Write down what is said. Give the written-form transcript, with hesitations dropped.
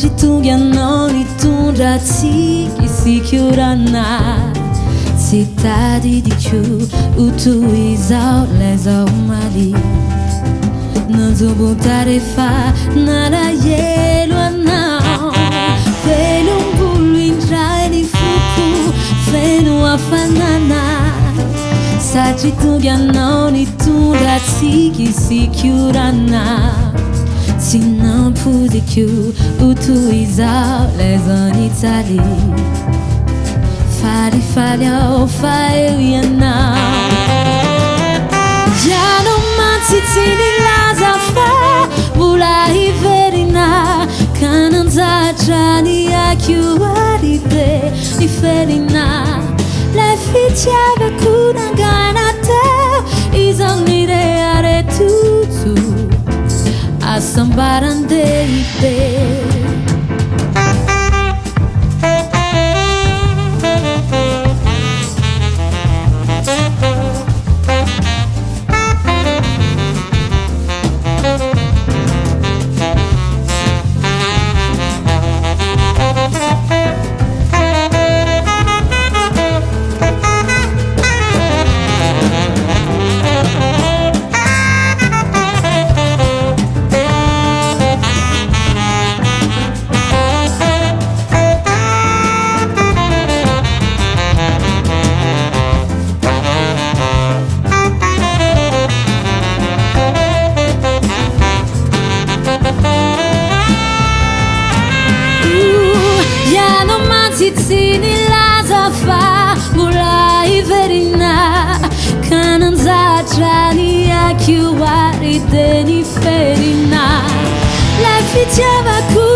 Sagitunga non itondra tsika isikiorana tsy tady diso uto izao laizao maly nanjobonta rehefa nalahelo anao velombolo indray ny foko feno hafanana Sagitunga non itondra tsika isikiorana tsy nampodiko uto izao laizany taly falifaly ao fa eo ianao Ianao mantsy tsy nilaza fa mbola hiverina ka nanjatra ny akioary be niferina lay fitiavako nangana teo izao ny reharetutu asambarandehibe Tsy nilaza fa mbola hiverina ka nanjatra ny akioary de niferina lay fitiavako